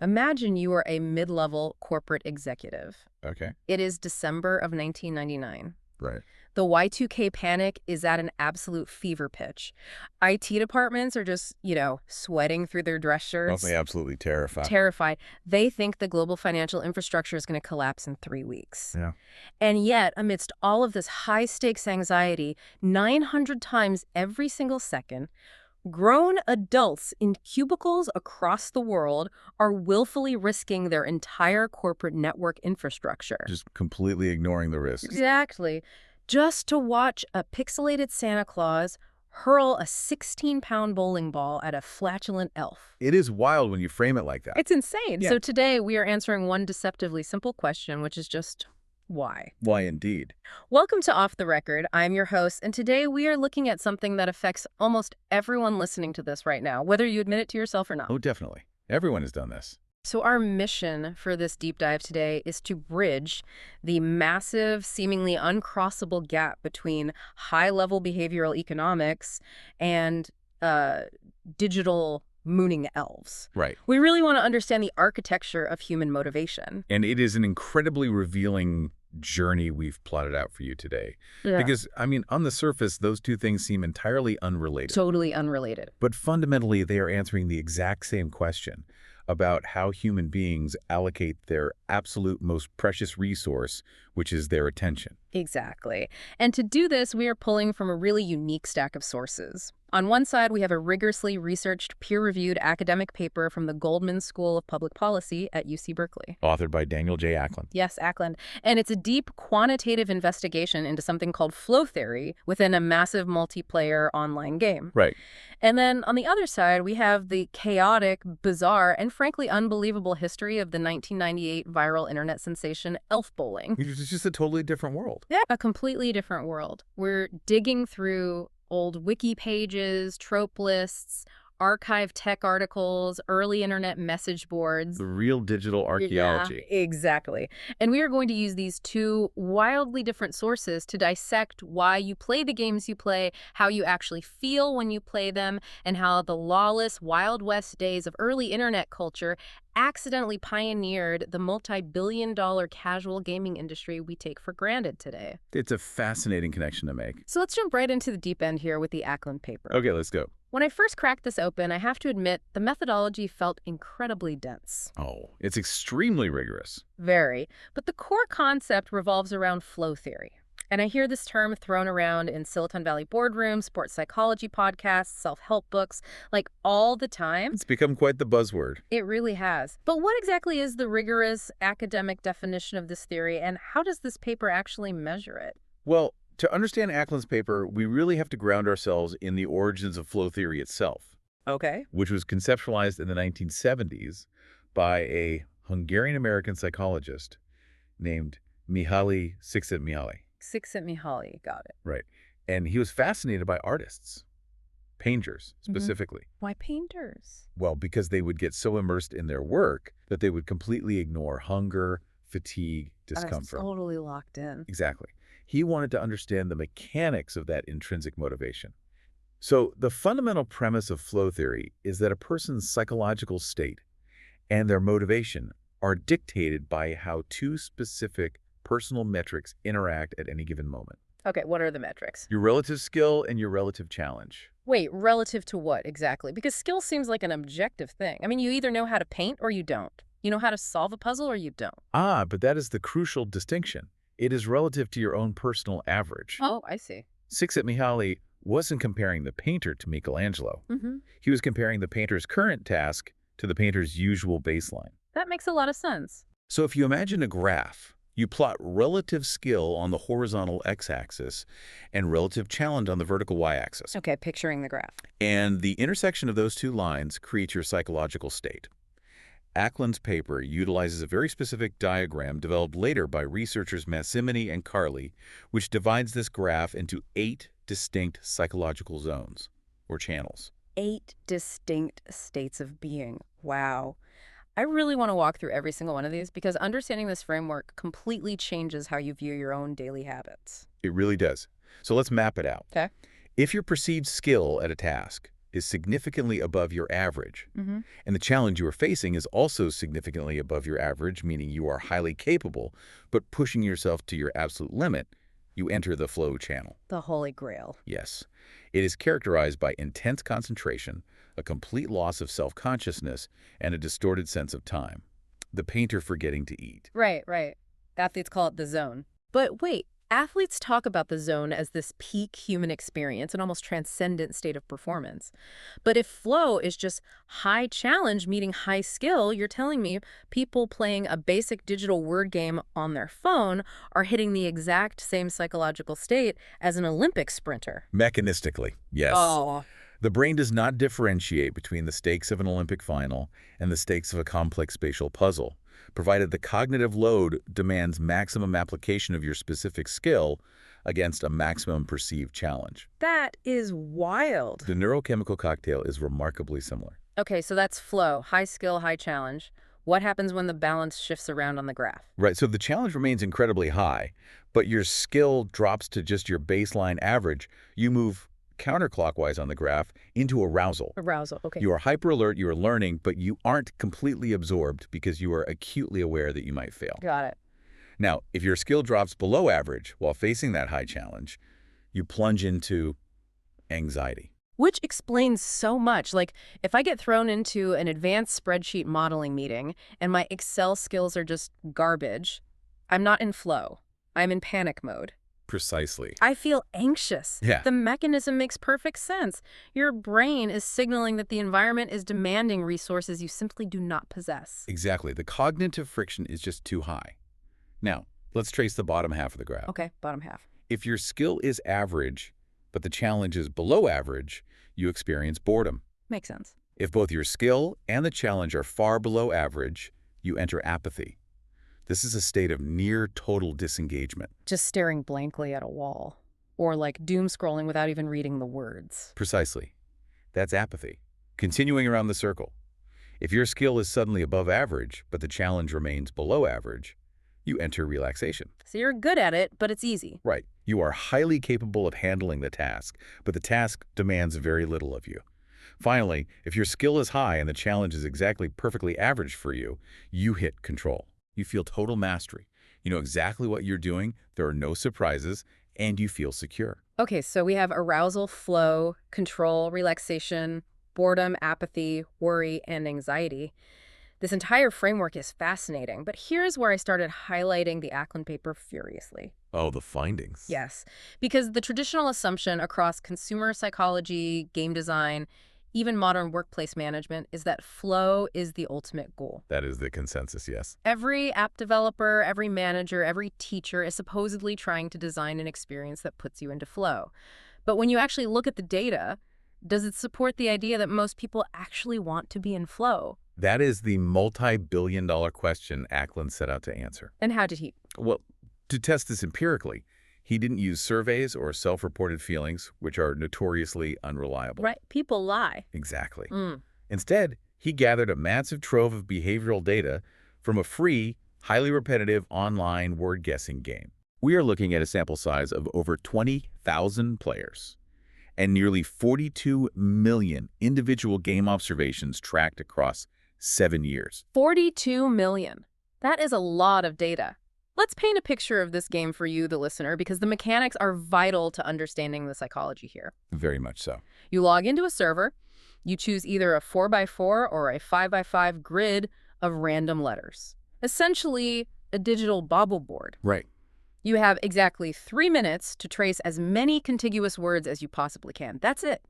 Imagine you are a mid-level corporate executive. Okay. It is December of 1999. Right. The Y2K panic is at an absolute fever pitch. IT departments are just, sweating through their dress Must be shirts, absolutely terrified. terrified. They think the global financial infrastructure is going to collapse in 3 weeks. Yeah. And yet, amidst all of this high-stakes anxiety, 900 times every single second, grown adults in cubicles across the world are willfully risking their entire corporate network infrastructure. Just completely ignoring the risks. Exactly. Just to watch a pixelated Santa Claus hurl a 16-pound bowling ball at a flatulent elf. It is wild when you frame it like that. It's insane. Yeah. So today we are answering one deceptively simple question, which is just why? Why indeed? Welcome to Off the Record. I'm your host, and today we are looking at something that affects almost everyone listening to this right now, whether you admit it to yourself or not. Oh, definitely. Everyone has done this. So our mission for this deep dive today is to bridge the massive, seemingly uncrossable gap between high-level behavioral economics and digital mooning elves. Right. We really want to understand the architecture of human motivation. And it is an incredibly revealing journey we've plotted out for you today. Yeah. Because, on the surface, those two things seem entirely unrelated. Totally unrelated. But fundamentally, they are answering the exact same question about how human beings allocate their absolute most precious resource, which is their attention. Exactly. And to do this, we are pulling from a really unique stack of sources. On one side, we have a rigorously researched, peer-reviewed academic paper from the Goldman School of Public Policy at UC Berkeley. Authored by Daniel J. Ackland. Yes, Ackland. And it's a deep quantitative investigation into something called flow theory within a massive multiplayer online game. Right. And then on the other side, we have the chaotic, bizarre, and frankly unbelievable history of the 1998 viral internet sensation Elf Bowling. It's just a totally different world. Yeah, a completely different world. We're digging through old wiki pages, trope lists, archived tech articles, early internet message boards. The real digital archaeology. Yeah, exactly. And we are going to use these two wildly different sources to dissect why you play the games you play, how you actually feel when you play them, and how the lawless Wild West days of early internet culture accidentally pioneered the multi-billion-dollar casual gaming industry we take for granted today. It's a fascinating connection to make. So let's jump right into the deep end here with the Ackland paper. Okay, let's go. When I first cracked this open, I have to admit the methodology felt incredibly dense. Oh, it's extremely rigorous. Very. But the core concept revolves around flow theory. And I hear this term thrown around in Silicon Valley boardrooms, sports psychology podcasts, self-help books, like all the time. It's become quite the buzzword. It really has. But what exactly is the rigorous academic definition of this theory, and how does this paper actually measure it? Well, to understand Ackland's paper, we really have to ground ourselves in the origins of flow theory itself, Okay. which was conceptualized in the 1970s by a Hungarian-American psychologist named Mihaly Csikszentmihalyi. Csikszentmihalyi, got it. Right. And he was fascinated by artists, painters specifically. Why painters? Well, because they would get so immersed in their work that they would completely ignore hunger, fatigue, discomfort. Totally locked in. Exactly. He wanted to understand the mechanics of that intrinsic motivation. So the fundamental premise of flow theory is that a person's psychological state and their motivation are dictated by how two specific personal metrics interact at any given moment. Okay, what are the metrics? Your relative skill and your relative challenge. Wait, relative to what exactly? Because skill seems like an objective thing. I mean, you either know how to paint or you don't. You know how to solve a puzzle or you don't. Ah, but that is the crucial distinction. It is relative to your own personal average. Oh, I see. Csikszentmihalyi wasn't comparing the painter to Michelangelo. Mm-hmm. He was comparing the painter's current task to the painter's usual baseline. That makes a lot of sense. So if you imagine a graph, you plot relative skill on the horizontal x-axis and relative challenge on the vertical y-axis. Okay, picturing the graph. And the intersection of those two lines creates your psychological state. Ackland's paper utilizes a very specific diagram developed later by researchers Massimini and Carli, which divides this graph into 8 distinct psychological zones, or channels. 8 distinct states of being. Wow. I really want to walk through every single one of these because understanding this framework completely changes how you view your own daily habits. It really does. So let's map it out. Okay. If your perceived skill at a task is significantly above your average. Mm-hmm. And the challenge you are facing is also significantly above your average, meaning you are highly capable, but pushing yourself to your absolute limit, you enter the flow channel. The Holy Grail. Yes. It is characterized by intense concentration, a complete loss of self-consciousness, and a distorted sense of time. The painter forgetting to eat. Right, right. Athletes call it the zone. But wait, athletes talk about the zone as this peak human experience, an almost transcendent state of performance. But if flow is just high challenge meeting high skill, you're telling me people playing a basic digital word game on their phone are hitting the exact same psychological state as an Olympic sprinter. Mechanistically, yes. Oh. The brain does not differentiate between the stakes of an Olympic final and the stakes of a complex spatial puzzle, provided the cognitive load demands maximum application of your specific skill against a maximum perceived challenge. That is wild. The neurochemical cocktail is remarkably similar. Okay, so that's flow, high skill, high challenge. What happens when the balance shifts around on the graph? Right, so the challenge remains incredibly high, but your skill drops to just your baseline average. You move counterclockwise on the graph into arousal. Arousal, okay. You are hyper alert, you are learning, but you aren't completely absorbed because you are acutely aware that you might fail. Got it. Now, if your skill drops below average while facing that high challenge, you plunge into anxiety. Which explains so much. Like, if I get thrown into an advanced spreadsheet modeling meeting and my Excel skills are just garbage, I'm not in flow. I'm in panic mode. Precisely. I feel anxious. Yeah. The mechanism makes perfect sense. Your brain is signaling that the environment is demanding resources you simply do not possess. Exactly. The cognitive friction is just too high. Now, let's trace the bottom half of the graph. Okay, bottom half. If your skill is average, but the challenge is below average, you experience boredom. Makes sense. If both your skill and the challenge are far below average, you enter apathy. This is a state of near total disengagement. Just staring blankly at a wall. Or like doom scrolling without even reading the words. Precisely. That's apathy. Continuing around the circle. If your skill is suddenly above average, but the challenge remains below average, you enter relaxation. So you're good at it, but it's easy. Right. You are highly capable of handling the task, but the task demands very little of you. Finally, if your skill is high and the challenge is exactly perfectly average for you, you hit control. You feel total mastery. You know exactly what you're doing, there are no surprises, and you feel secure. Okay, so we have arousal, flow, control, relaxation, boredom, apathy, worry, and anxiety. This entire framework is fascinating, but here's where I started highlighting the Ackland paper furiously. Oh, the findings. Yes, because the traditional assumption across consumer psychology, game design, even modern workplace management is that flow is the ultimate goal. That is the consensus, yes. Every app developer, every manager, every teacher is supposedly trying to design an experience that puts you into flow. But when you actually look at the data, does it support the idea that most people actually want to be in flow? That is the multi-billion-dollar question Ackland set out to answer. And how did he? Well, to test this empirically, he didn't use surveys or self-reported feelings, which are notoriously unreliable. Right, people lie. Exactly. Mm. Instead, he gathered a massive trove of behavioral data from a free, highly repetitive online word-guessing game. We are looking at a sample size of over 20,000 players and nearly 42 million individual game observations tracked across 7 years. 42 million. That is a lot of data. Let's paint a picture of this game for you, the listener, because the mechanics are vital to understanding the psychology here. Very much so. You log into a server, you choose either a 4x4 or a 5x5 grid of random letters. Essentially, a digital bobble board. Right. You have exactly 3 minutes to trace as many contiguous words as you possibly can. That's it.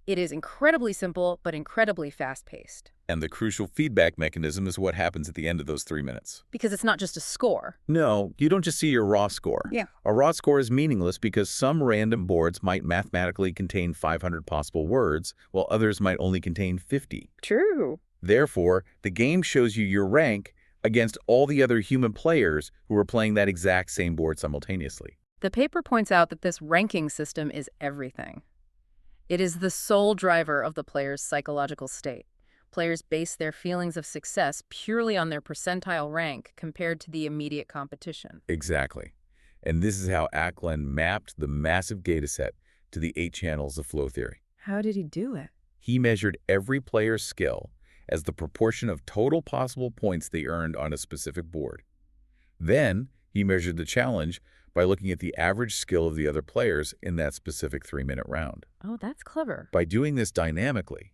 It is incredibly simple, but incredibly fast-paced. And the crucial feedback mechanism is what happens at the end of those 3 minutes. Because it's not just a score. No, you don't just see your raw score. Yeah. A raw score is meaningless because some random boards might mathematically contain 500 possible words, while others might only contain 50. True. Therefore, the game shows you your rank against all the other human players who are playing that exact same board simultaneously. The paper points out that this ranking system is everything. It is the sole driver of the player's psychological state. Players base their feelings of success purely on their percentile rank compared to the immediate competition. Exactly. And this is how Ackland mapped the massive dataset to the 8 channels of flow theory. How did he do it? He measured every player's skill as the proportion of total possible points they earned on a specific board. Then, he measured the challenge by looking at the average skill of the other players in that specific 3-minute round. Oh, that's clever. By doing this dynamically,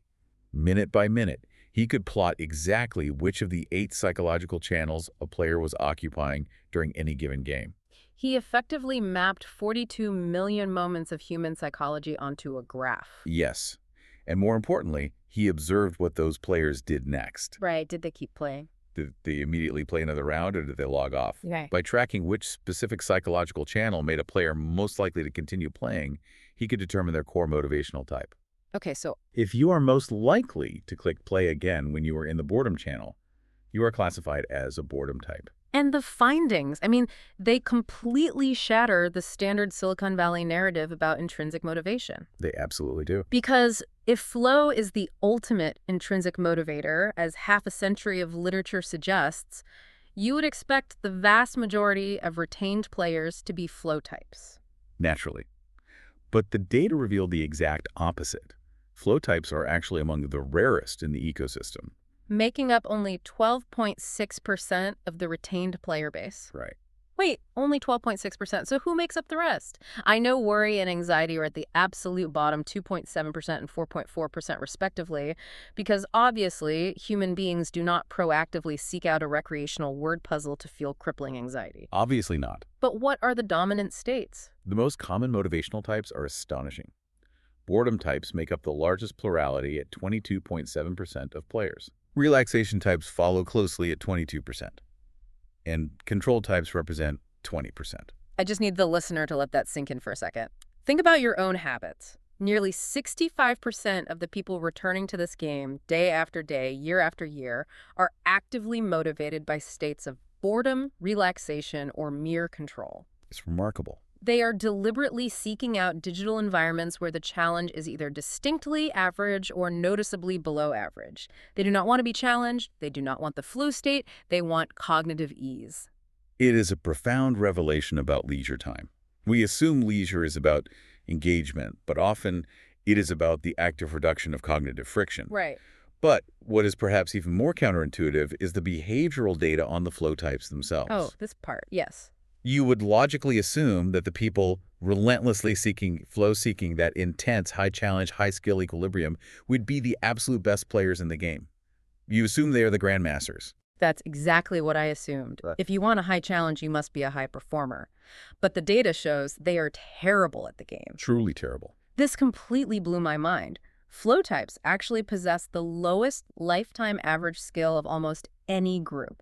minute by minute, he could plot exactly which of the 8 psychological channels a player was occupying during any given game. He effectively mapped 42 million moments of human psychology onto a graph. Yes, and more importantly, he observed what those players did next. Right. Did they keep playing? Did they immediately play another round, or did they log off? Right. By tracking which specific psychological channel made a player most likely to continue playing, he could determine their core motivational type. Okay, so If you are most likely to click play again when you are in the boredom channel, you are classified as a boredom type. and the findings, I mean, they completely shatter the standard Silicon Valley narrative about intrinsic motivation. They absolutely do. Because if flow is the ultimate intrinsic motivator, as half a century of literature suggests, you would expect the vast majority of retained players to be flow types. Naturally. But the data revealed the exact opposite. Flow types are actually among the rarest in the ecosystem. Making up only 12.6% of the retained player base. Right. Wait, only 12.6%. So who makes up the rest? I know worry and anxiety are at the absolute bottom, 2.7% and 4.4% respectively, because obviously human beings do not proactively seek out a recreational word puzzle to feel crippling anxiety. Obviously not. But what are the dominant states? The most common motivational types are astonishing. Boredom types make up the largest plurality at 22.7% of players. Relaxation types follow closely at 22%. And control types represent 20%. I just need the listener to let that sink in for a second. Think about your own habits. Nearly 65% of the people returning to this game day after day, year after year, are actively motivated by states of boredom, relaxation, or mere control. It's remarkable. They are deliberately seeking out digital environments where the challenge is either distinctly average or noticeably below average. They do not want to be challenged. They do not want the flow state. They want cognitive ease. It is a profound revelation about leisure time. We assume leisure is about engagement, but often it is about the active reduction of cognitive friction. Right. But what is perhaps even more counterintuitive is the behavioral data on the flow types themselves. Oh, this part, yes. You would logically assume that the people relentlessly seeking that intense, high-challenge, high-skill equilibrium would be the absolute best players in the game. You assume they are the grandmasters. That's exactly what I assumed. Right. If you want a high challenge, you must be a high performer. But the data shows they are terrible at the game. Truly terrible. This completely blew my mind. Flow types actually possess the lowest lifetime average skill of almost any group.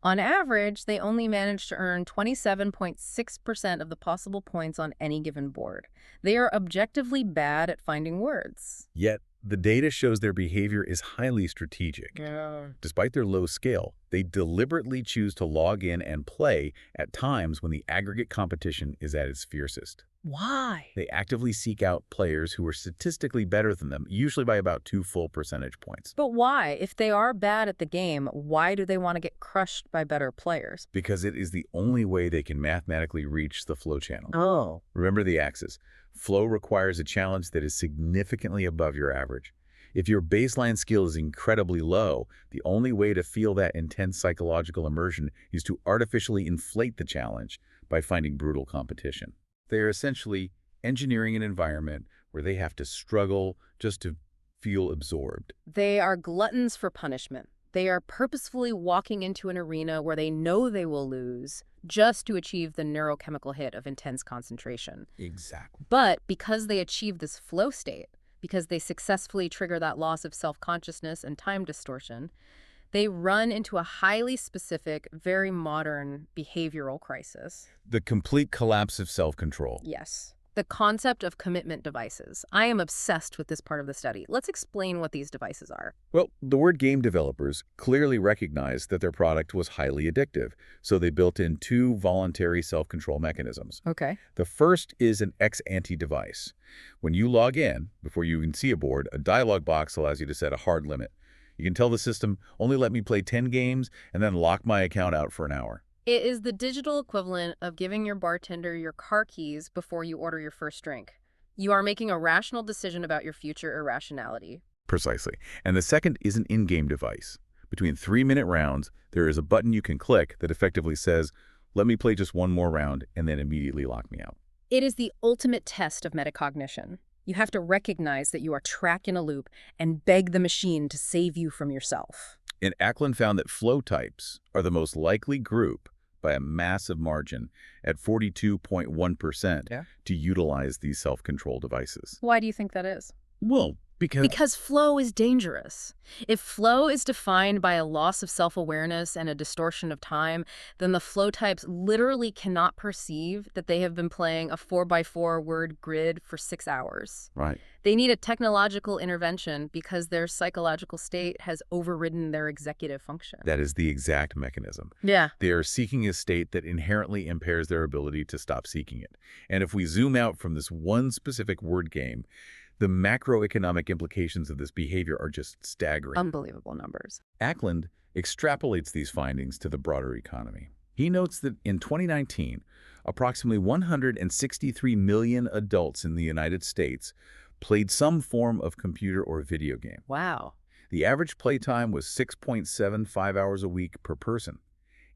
On average, they only manage to earn 27.6% of the possible points on any given board. They are objectively bad at finding words. Yet, the data shows their behavior is highly strategic. Yeah. Despite their low scale, they deliberately choose to log in and play at times when the aggregate competition is at its fiercest. Why? They actively seek out players who are statistically better than them, usually by about 2 full percentage points. But why? If they are bad at the game, why do they want to get crushed by better players? Because it is the only way they can mathematically reach the flow channel. Oh. Remember the axis. Flow requires a challenge that is significantly above your average. If your baseline skill is incredibly low, the only way to feel that intense psychological immersion is to artificially inflate the challenge by finding brutal competition. They are essentially engineering an environment where they have to struggle just to feel absorbed. They are gluttons for punishment. They are purposefully walking into an arena where they know they will lose just to achieve the neurochemical hit of intense concentration. Exactly. But because they achieve this flow state, because they successfully trigger that loss of self-consciousness and time distortion, they run into a highly specific, very modern behavioral crisis. The complete collapse of self-control. Yes. The concept of commitment devices. I am obsessed with this part of the study. Let's explain what these devices are. Well, the word game developers clearly recognized that their product was highly addictive, so they built in 2 voluntary self-control mechanisms. Okay. The first is an ex-ante device. When you log in, before you even see a board, a dialog box allows you to set a hard limit. You can tell the system, only let me play 10 games and then lock my account out for an hour. It is the digital equivalent of giving your bartender your car keys before you order your first drink. You are making a rational decision about your future irrationality. Precisely. And the second is an in-game device. Between 3-minute rounds, there is a button you can click that effectively says, let me play just one more round and then immediately lock me out. It is the ultimate test of metacognition. You have to recognize that you are trapped in a loop and beg the machine to save you from yourself. And Ackland found that flow types are the most likely group by a massive margin at 42.1% to utilize these self-control devices. Why do you think that is? Well, Because flow is dangerous. If flow is defined by a loss of self-awareness and a distortion of time, then the flow types literally cannot perceive that they have been playing a 4x4 word grid for 6 hours. Right. They need a technological intervention because their psychological state has overridden their executive function. That is the exact mechanism. Yeah. They are seeking a state that inherently impairs their ability to stop seeking it. And if we zoom out from this one specific word game, the macroeconomic implications of this behavior are just staggering. Unbelievable numbers. Ackland extrapolates these findings to the broader economy. He notes that in 2019, approximately 163 million adults in the United States played some form of computer or video game. Wow. The average playtime was 6.75 hours a week per person.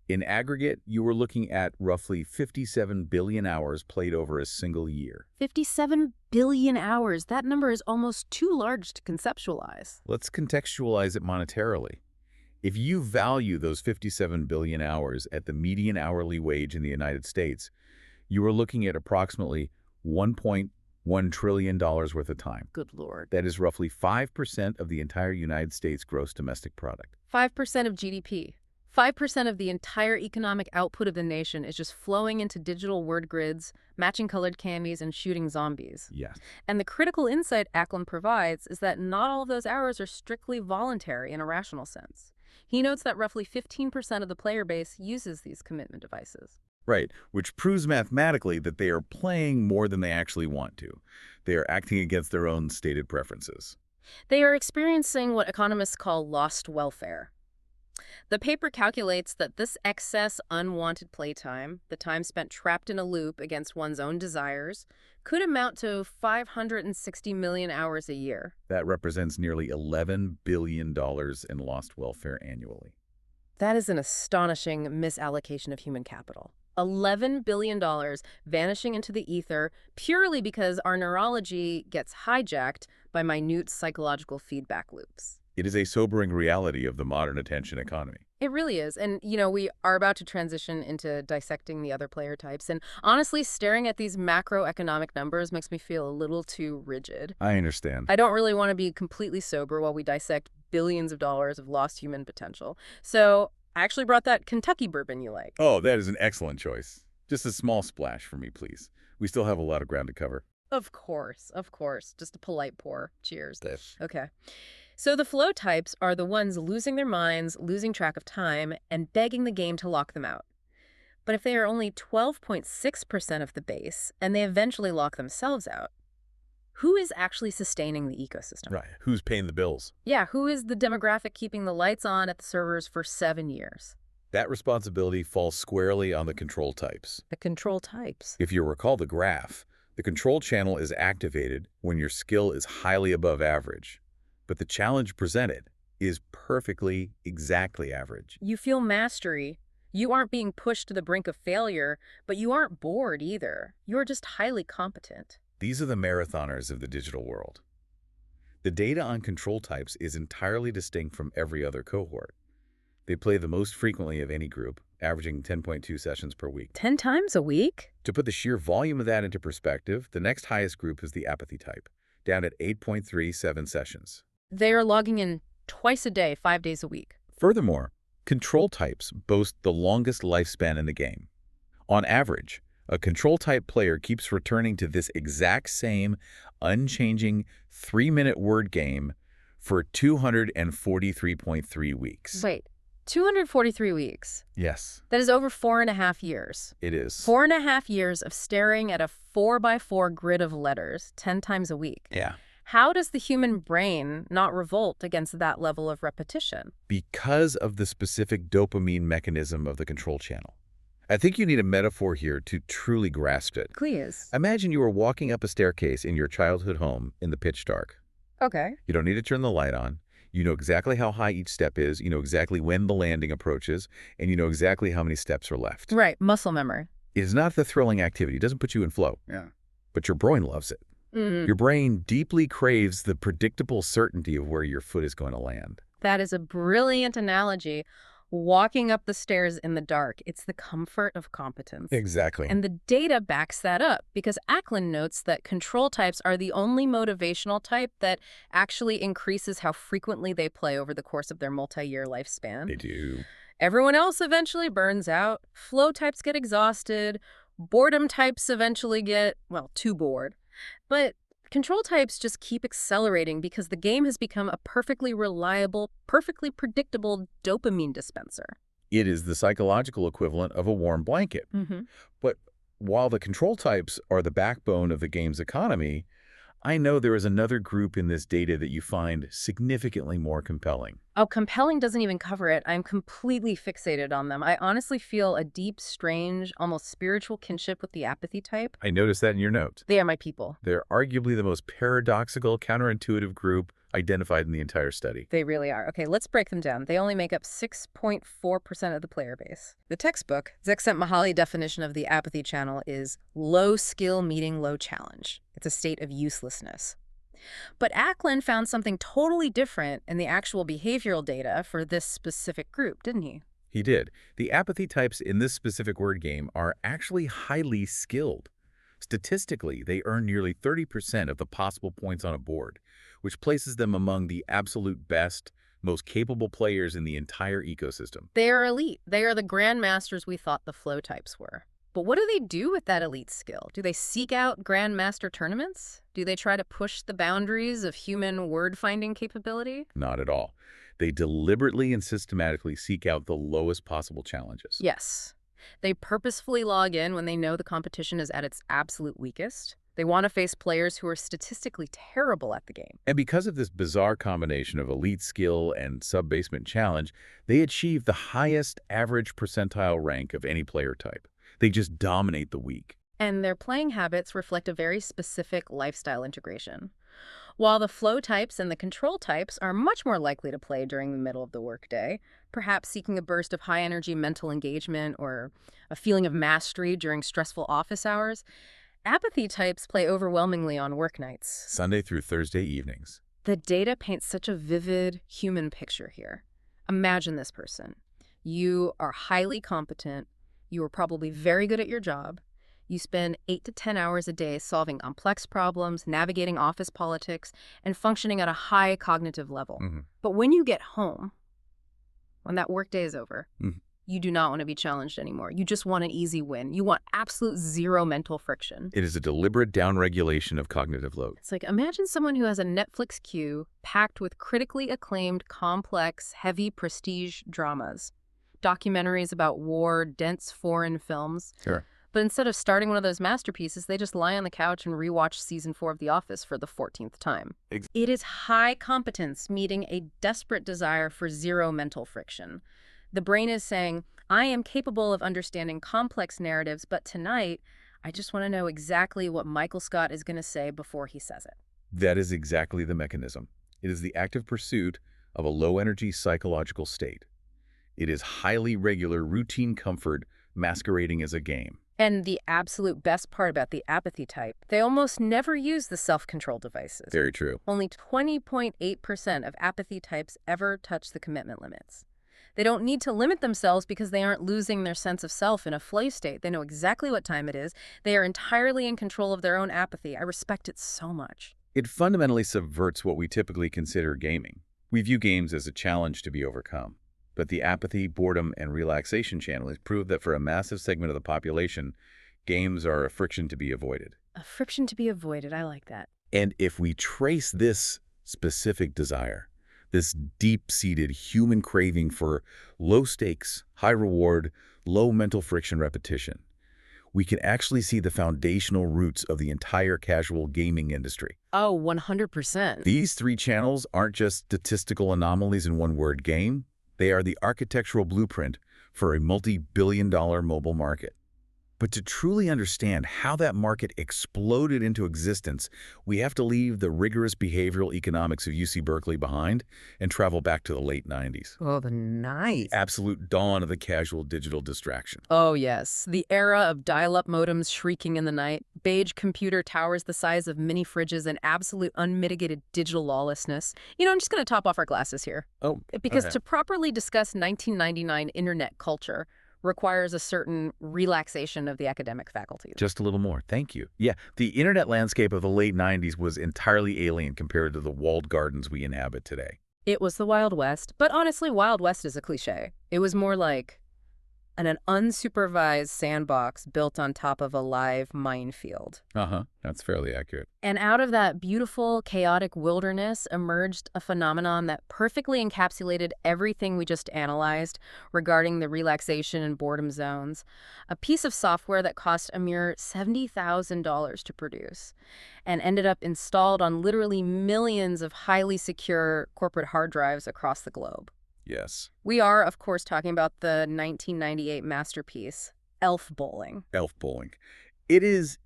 In aggregate, you were looking at roughly 57 billion hours played over a single year. 57 billion hours. That number is almost too large to conceptualize. Let's contextualize it monetarily. If you value those 57 billion hours at the median hourly wage in the United States, you are looking at approximately $1.1 trillion worth of time. Good Lord. That is roughly 5% of the entire United States gross domestic product. 5% of GDP. 5% of the entire economic output of the nation is just flowing into digital word grids, matching colored candies, and shooting zombies. Yes. And the critical insight Ackland provides is that not all of those hours are strictly voluntary in a rational sense. He notes that roughly 15% of the player base uses these commitment devices. Right, which proves mathematically that they are playing more than they actually want to. They are acting against their own stated preferences. They are experiencing what economists call lost welfare. The paper calculates that this excess unwanted playtime, the time spent trapped in a loop against one's own desires, could amount to 560 million hours a year. That represents nearly $11 billion in lost welfare annually. That is an astonishing misallocation of human capital. $11 billion vanishing into the ether purely because our neurology gets hijacked by minute psychological feedback loops. It is a sobering reality of the modern attention economy. It really is. And, we are about to transition into dissecting the other player types. And honestly, staring at these macroeconomic numbers makes me feel a little too rigid. I understand. I don't really want to be completely sober while we dissect billions of dollars of lost human potential. So I actually brought that Kentucky bourbon you like. Oh, that is an excellent choice. Just a small splash for me, please. We still have a lot of ground to cover. Of course, of course. Just a polite pour. Cheers. Yes. Okay. So the flow types are the ones losing their minds, losing track of time, and begging the game to lock them out. But if they are only 12.6% of the base, and they eventually lock themselves out, who is actually sustaining the ecosystem? Right. Who's paying the bills? Yeah, who is the demographic keeping the lights on at the servers for 7 years? That responsibility falls squarely on the control types. The control types. If you recall the graph, the control channel is activated when your skill is highly above average. But the challenge presented is perfectly, exactly average. You feel mastery. You aren't being pushed to the brink of failure, but you aren't bored either. You're just highly competent. These are the marathoners of the digital world. The data on control types is entirely distinct from every other cohort. They play the most frequently of any group, averaging 10.2 sessions per week. 10 times a week? To put the sheer volume of that into perspective, the next highest group is the apathy type, down at 8.37 sessions. They are logging in twice a day, 5 days a week. Furthermore, control types boast the longest lifespan in the game. On average, a control type player keeps returning to this exact same, unchanging 3-minute word game for 243.3 weeks. Wait, 243 weeks? Yes. That is over 4.5 years. It is. 4.5 years of staring at a 4x4 grid of letters 10 times a week. Yeah. How does the human brain not revolt against that level of repetition? Because of the specific dopamine mechanism of the control channel. I think you need a metaphor here to truly grasp it. Please. Imagine you were walking up a staircase in your childhood home in the pitch dark. Okay. You don't need to turn the light on. You know exactly how high each step is, you know exactly when the landing approaches, and you know exactly how many steps are left. Right, muscle memory. It is not the thrilling activity. It doesn't put you in flow. Yeah. But your brain loves it. Mm, Your brain deeply craves the predictable certainty of where your foot is going to land. that is a brilliant analogy. Walking up the stairs in the dark, it's the comfort of competence. Exactly. And the data backs that up because Ackland notes that control types are the only motivational type that actually increases how frequently they play over the course of their multi-year lifespan. They do. Everyone else eventually burns out. Flow types get exhausted. Boredom types eventually get, well, too bored. But control types just keep accelerating because the game has become a perfectly reliable, perfectly predictable dopamine dispenser. It is the psychological equivalent of a warm blanket. Mm-hmm. But while the control types are the backbone of the game's economy, I know there is another group in this data that you find significantly more compelling. Oh, compelling doesn't even cover it. I'm completely fixated on them. I honestly feel a deep, strange, almost spiritual kinship with the apathy type. I noticed that in your notes. They are my people. They're arguably the most paradoxical, counterintuitive group identified in the entire study. They really are. Okay, let's break them down. They only make up 6.4% of the player base. The textbook, Csikszentmihalyi definition of the apathy channel is low skill meeting low challenge. It's a state of uselessness. But Ackland found something totally different in the actual behavioral data for this specific group, didn't he? He did. The apathy types in this specific word game are actually highly skilled. Statistically, they earn nearly 30% of the possible points on a board, which places them among the absolute best, most capable players in the entire ecosystem. They are elite. They are the grandmasters we thought the flow types were. But what do they do with that elite skill? Do they seek out grandmaster tournaments? Do they try to push the boundaries of human word-finding capability? Not at all. They deliberately and systematically seek out the lowest possible challenges. Yes. They purposefully log in when they know the competition is at its absolute weakest. They want to face players who are statistically terrible at the game. And because of this bizarre combination of elite skill and sub-basement challenge, they achieve the highest average percentile rank of any player type. They just dominate the weak. And their playing habits reflect a very specific lifestyle integration. While the flow types and the control types are much more likely to play during the middle of the workday, perhaps seeking a burst of high-energy mental engagement or a feeling of mastery during stressful office hours, apathy types play overwhelmingly on work nights. Sunday through Thursday evenings. The data paints such a vivid human picture here. Imagine this person. You are highly competent. You are probably very good at your job. You spend 8 to 10 hours a day solving complex problems, navigating office politics, and functioning at a high cognitive level. But when you get home, when that workday is over, you do not want to be challenged anymore. You just want an easy win. You want absolute zero mental friction. It is a deliberate downregulation of cognitive load. It's like, imagine someone who has a Netflix queue packed with critically acclaimed, complex, heavy prestige dramas, documentaries about war, dense foreign films. Sure. But instead of starting one of those masterpieces, they just lie on the couch and rewatch season 4 of The Office for the 14th time. It is high competence meeting a desperate desire for zero mental friction. The brain is saying, I am capable of understanding complex narratives, but tonight, I just want to know exactly what Michael Scott is going to say before he says it. That is exactly the mechanism. It is the active pursuit of a low-energy psychological state. It is highly regular, routine comfort masquerading as a game. And the absolute best part about the apathy type, they almost never use the self-control devices. Very true. Only 20.8% of apathy types ever touch the commitment limits. They don't need to limit themselves because they aren't losing their sense of self in a flow state. They know exactly what time it is. They are entirely in control of their own apathy. I respect it so much. It fundamentally subverts what we typically consider gaming. We view games as a challenge to be overcome. But the apathy, boredom, and relaxation channel has proved that for a massive segment of the population, games are a friction to be avoided. A friction to be avoided. I like that. And if we trace this specific desire, this deep-seated human craving for low stakes, high reward, low mental friction repetition, we can actually see the foundational roots of the entire casual gaming industry. Oh, 100%. These three channels aren't just statistical anomalies in one-word game. They are the architectural blueprint for a multi-billion-dollar mobile market. But to truly understand how that market exploded into existence, we have to leave the rigorous behavioral economics of UC Berkeley behind and travel back to the late 90s. Oh, the The nice. absolute dawn of the casual digital distraction. Oh, yes. The era of dial-up modems shrieking in the night, beige computer towers the size of mini fridges, and absolute unmitigated digital lawlessness. I'm just going to top off our glasses here. Oh, Because okay. to properly discuss 1999 internet culture requires a certain relaxation of the academic faculty. Just a little more. Thank you. Yeah, the internet landscape of the late 90s was entirely alien compared to the walled gardens we inhabit today. It was the Wild West, but honestly, Wild West is a cliche. It was more like an unsupervised sandbox built on top of a live minefield. Uh-huh. That's fairly accurate. And out of that beautiful, chaotic wilderness emerged a phenomenon that perfectly encapsulated everything we just analyzed regarding the relaxation and boredom zones. A piece of software that cost a mere $70,000 to produce and ended up installed on literally millions of highly secure corporate hard drives across the globe. Yes. We are, of course, talking about the 1998 masterpiece, Elf Bowling. Elf bowling. It is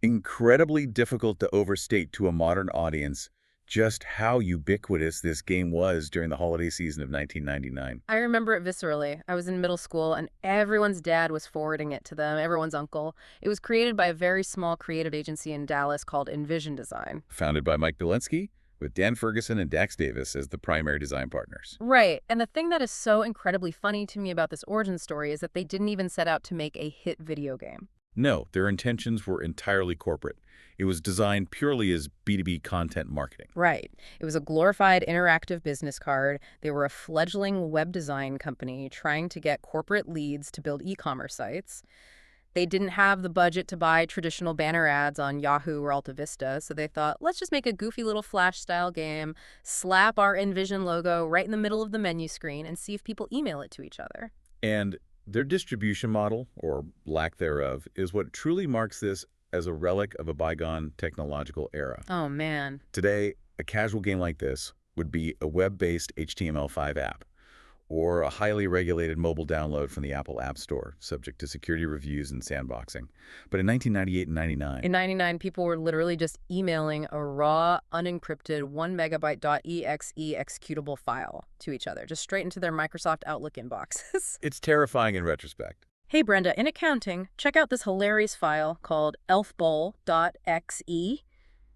incredibly difficult to overstate to a modern audience just how ubiquitous this game was during the holiday season of 1999. I remember it viscerally. I was in middle school, and everyone's dad was forwarding it to them, everyone's uncle. It was created by a very small creative agency in Dallas called Envision Design. Founded by Mike Bilensky, with Dan Ferguson and Dax Davis as the primary design partners. Right, and the thing that is so incredibly funny to me about this origin story is that they didn't even set out to make a hit video game. No, their intentions were entirely corporate. It was designed purely as B2B content marketing. Right. It was a glorified interactive business card. They were a fledgling web design company trying to get corporate leads to build e-commerce sites. They didn't have the budget to buy traditional banner ads on Yahoo or Alta Vista, so they thought, let's just make a goofy little Flash-style game, slap our Envision logo right in the middle of the menu screen, and see if people email it to each other. And their distribution model, or lack thereof, is what truly marks this as a relic of a bygone technological era. Oh, man. Today, a casual game like this would be a web-based HTML5 app, or a highly regulated mobile download from the Apple App Store, subject to security reviews and sandboxing. But in 1998 and 99, In 99, people were literally just emailing a raw, unencrypted 1 megabyte .exe executable file to each other, just straight into their Microsoft Outlook inboxes. it's terrifying in retrospect. Hey, Brenda, in accounting, check out this hilarious file called elfbowl.exe.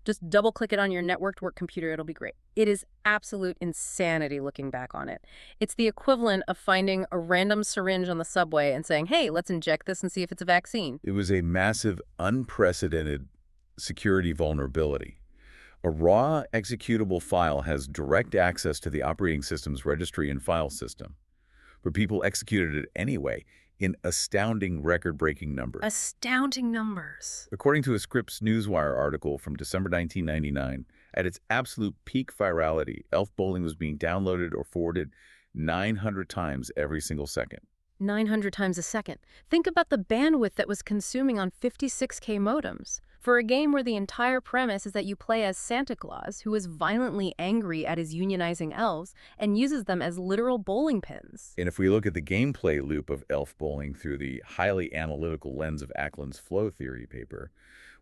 Just double-click it on your networked work computer. It'll be great. It is absolute insanity looking back on it. It's the equivalent of finding a random syringe on the subway and saying, hey, let's inject this and see if it's a vaccine. It was a massive, unprecedented security vulnerability. A raw executable file has direct access to the operating system's registry and file system, but people executed it anyway in astounding record-breaking numbers. Astounding numbers. According to a Scripps Newswire article from December 1999, at its absolute peak virality, Elf Bowling was being downloaded or forwarded 900 times every single second. 900 times a second. Think about the bandwidth that was consuming on 56K modems. For a game where the entire premise is that you play as Santa Claus, who is violently angry at his unionizing elves and uses them as literal bowling pins. And if we look at the gameplay loop of Elf Bowling through the highly analytical lens of Ackland's flow theory paper,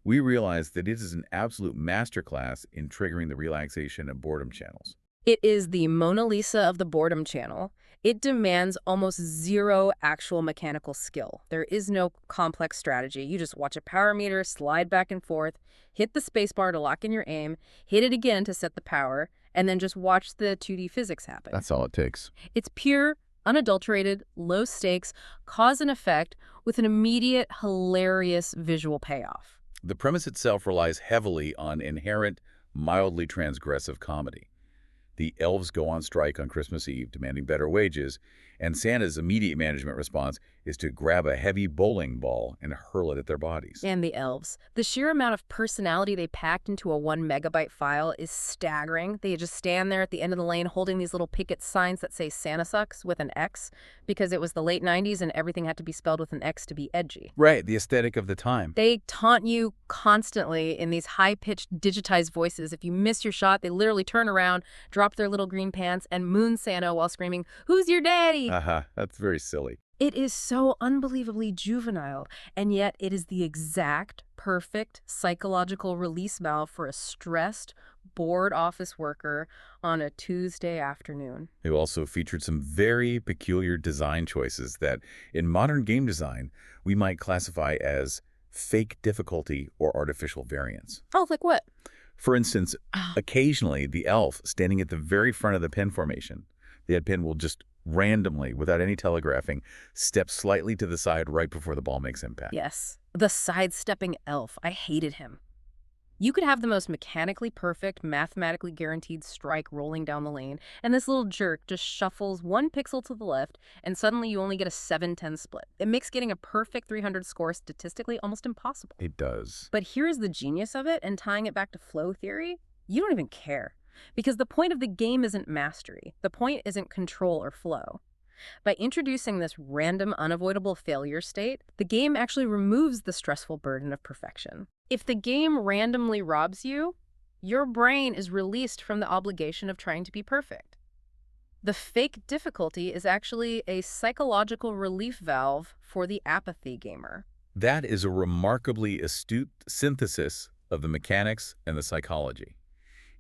we realize that it is an absolute masterclass in triggering the relaxation and boredom channels. It is the Mona Lisa of the boredom channel. It demands almost zero actual mechanical skill. There is no complex strategy. You just watch a power meter slide back and forth, hit the spacebar to lock in your aim, hit it again to set the power, and then just watch the 2D physics happen. That's all it takes. It's pure, unadulterated, low stakes, cause and effect with an immediate, hilarious visual payoff. The premise itself relies heavily on inherent, mildly transgressive comedy. The elves go on strike on Christmas Eve, demanding better wages, and Santa's immediate management response is to grab a heavy bowling ball and hurl it at their bodies. And the elves. The sheer amount of personality they packed into a 1 megabyte file is staggering. They just stand there at the end of the lane holding these little picket signs that say Santa sucks with an X, because it was the late 90s and everything had to be spelled with an X to be edgy. Right, the aesthetic of the time. They taunt you constantly in these high-pitched, digitized voices. If you miss your shot, they literally turn around, drop their little green pants, and moon Santa while screaming, "Who's your daddy?" That's very silly. It is so unbelievably juvenile, and yet it is the exact, perfect psychological release valve for a stressed, bored office worker on a Tuesday afternoon. It also featured some very peculiar design choices that, in modern game design, we might classify as fake difficulty or artificial variance. Oh, like what? For instance, Ah, occasionally the elf standing at the very front of the pin formation, the head pin will just randomly, without any telegraphing, step slightly to the side right before the ball makes impact. yes. The sidestepping elf. I hated him. You could have the most mechanically perfect, mathematically guaranteed strike rolling down the lane, and this little jerk just shuffles 1 pixel to the left, and suddenly you only get a 7-10 split. It makes getting a perfect 300 score statistically almost impossible. It does. But here's the genius of it, and tying it back to flow theory, you don't even care. Because the point of the game isn't mastery. The point isn't control or flow. By introducing this random, unavoidable failure state, the game actually removes the stressful burden of perfection. If the game randomly robs you, your brain is released from the obligation of trying to be perfect. The fake difficulty is actually a psychological relief valve for the apathy gamer. That is a remarkably astute synthesis of the mechanics and the psychology.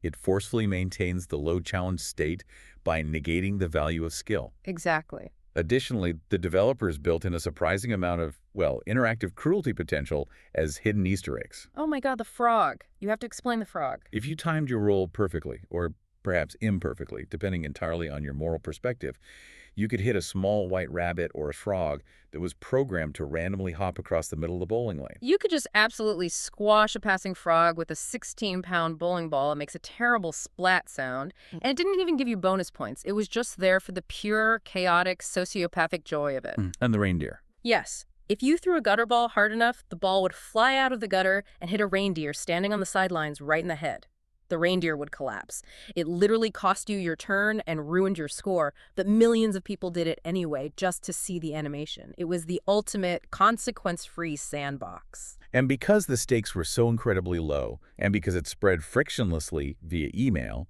It forcefully maintains the low challenge state by negating the value of skill. Exactly. Additionally, the developers built in a surprising amount of, well, interactive cruelty potential as hidden Easter eggs. Oh my god, the frog. You have to explain the frog. If you timed your roll perfectly, or perhaps imperfectly, depending entirely on your moral perspective, you could hit a small white rabbit or a frog that was programmed to randomly hop across the middle of the bowling lane. You could just absolutely squash a passing frog with a 16-pound bowling ball. It makes a terrible splat sound. And it didn't even give you bonus points. It was just there for the pure, chaotic, sociopathic joy of it. And the reindeer. Yes. If you threw a gutter ball hard enough, the ball would fly out of the gutter and hit a reindeer standing on the sidelines right in the head. The reindeer would collapse. It literally cost you your turn and ruined your score, but millions of people did it anyway just to see the animation. It was the ultimate consequence-free sandbox. And because the stakes were so incredibly low, and because it spread frictionlessly via email,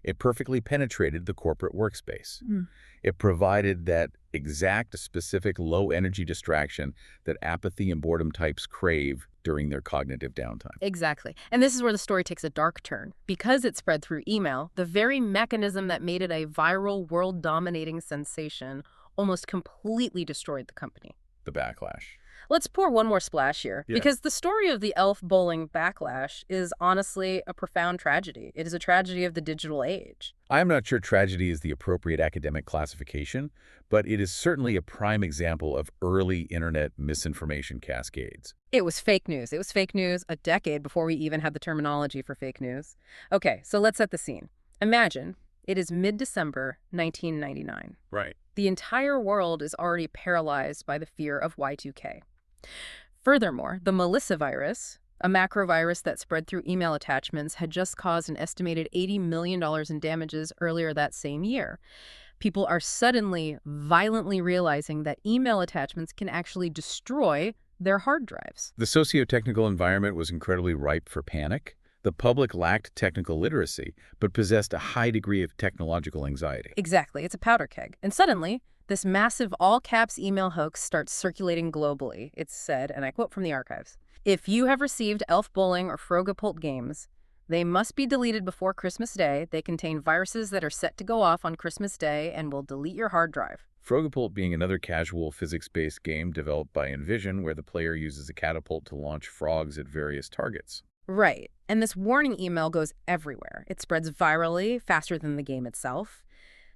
it perfectly penetrated the corporate workspace. It provided that exact, specific, low-energy distraction that apathy and boredom types crave during their cognitive downtime. Exactly. And this is where the story takes a dark turn. Because it spread through email, the very mechanism that made it a viral, world-dominating sensation almost completely destroyed the company. The backlash. Let's pour one more splash here, Yeah. because the story of the elf bowling backlash is honestly a profound tragedy. It is a tragedy of the digital age. I'm not sure tragedy is the appropriate academic classification, but it is certainly a prime example of early internet misinformation cascades. It was fake news. It was fake news a decade before we even had the terminology for fake news. Okay, so let's set the scene. Imagine it is mid-December 1999. Right. The entire world is already paralyzed by the fear of Y2K. Furthermore, the Melissa virus, a macrovirus that spread through email attachments, had just caused an estimated $80 million in damages earlier that same year. People are suddenly, violently realizing that email attachments can actually destroy their hard drives. The socio-technical environment was incredibly ripe for panic. The public lacked technical literacy, but possessed a high degree of technological anxiety. Exactly, it's a powder keg. And suddenly, this massive all-caps email hoax starts circulating globally. It's said, and I quote from the archives, "If you have received Elf Bowling or Frogapult games, they must be deleted before Christmas Day. They contain viruses that are set to go off on Christmas Day and will delete your hard drive." Frogapult being another casual physics-based game developed by Envision where the player uses a catapult to launch frogs at various targets. Right. And this warning email goes everywhere. It spreads virally, faster than the game itself.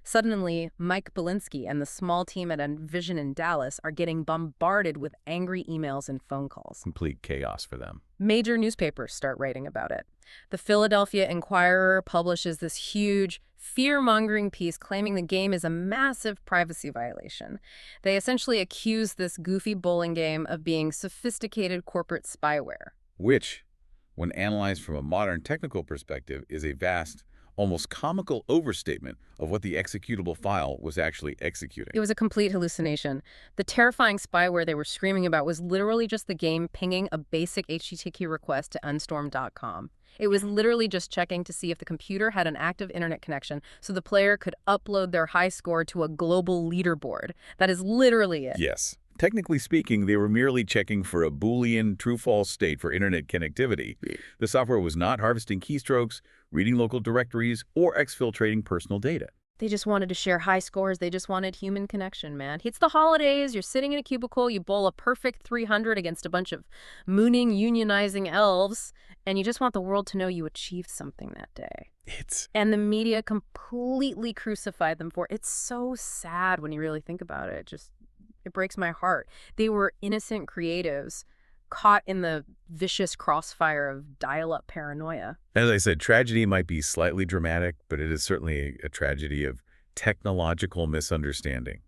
Suddenly, Mike Belinsky and the small team at Envision in Dallas are getting bombarded with angry emails and phone calls. Complete chaos for them. Major newspapers start writing about it. The Philadelphia Inquirer publishes this huge, fear-mongering piece claiming the game is a massive privacy violation. They essentially accuse this goofy bowling game of being sophisticated corporate spyware. Which, when analyzed from a modern technical perspective, is a vast, almost comical overstatement of what the executable file was actually executing. It was a complete hallucination. The terrifying spyware they were screaming about was literally just the game pinging a basic HTTP request to unstorm.com. It was literally just checking to see if the computer had an active internet connection so the player could upload their high score to a global leaderboard. That is literally it. Yes. Technically speaking, they were merely checking for a Boolean true-false state for internet connectivity. The software was not harvesting keystrokes, reading local directories, or exfiltrating personal data. They just wanted to share high scores. They just wanted human connection, man. It's the holidays. You're sitting in a cubicle. You bowl a perfect 300 against a bunch of mooning, unionizing elves, and you just want the world to know you achieved something that day. And the media completely crucified them for it. It's so sad when you really think about it. It breaks my heart. They were innocent creatives caught in the vicious crossfire of dial-up paranoia. As I said, tragedy might be slightly dramatic, but it is certainly a tragedy of technological misunderstanding.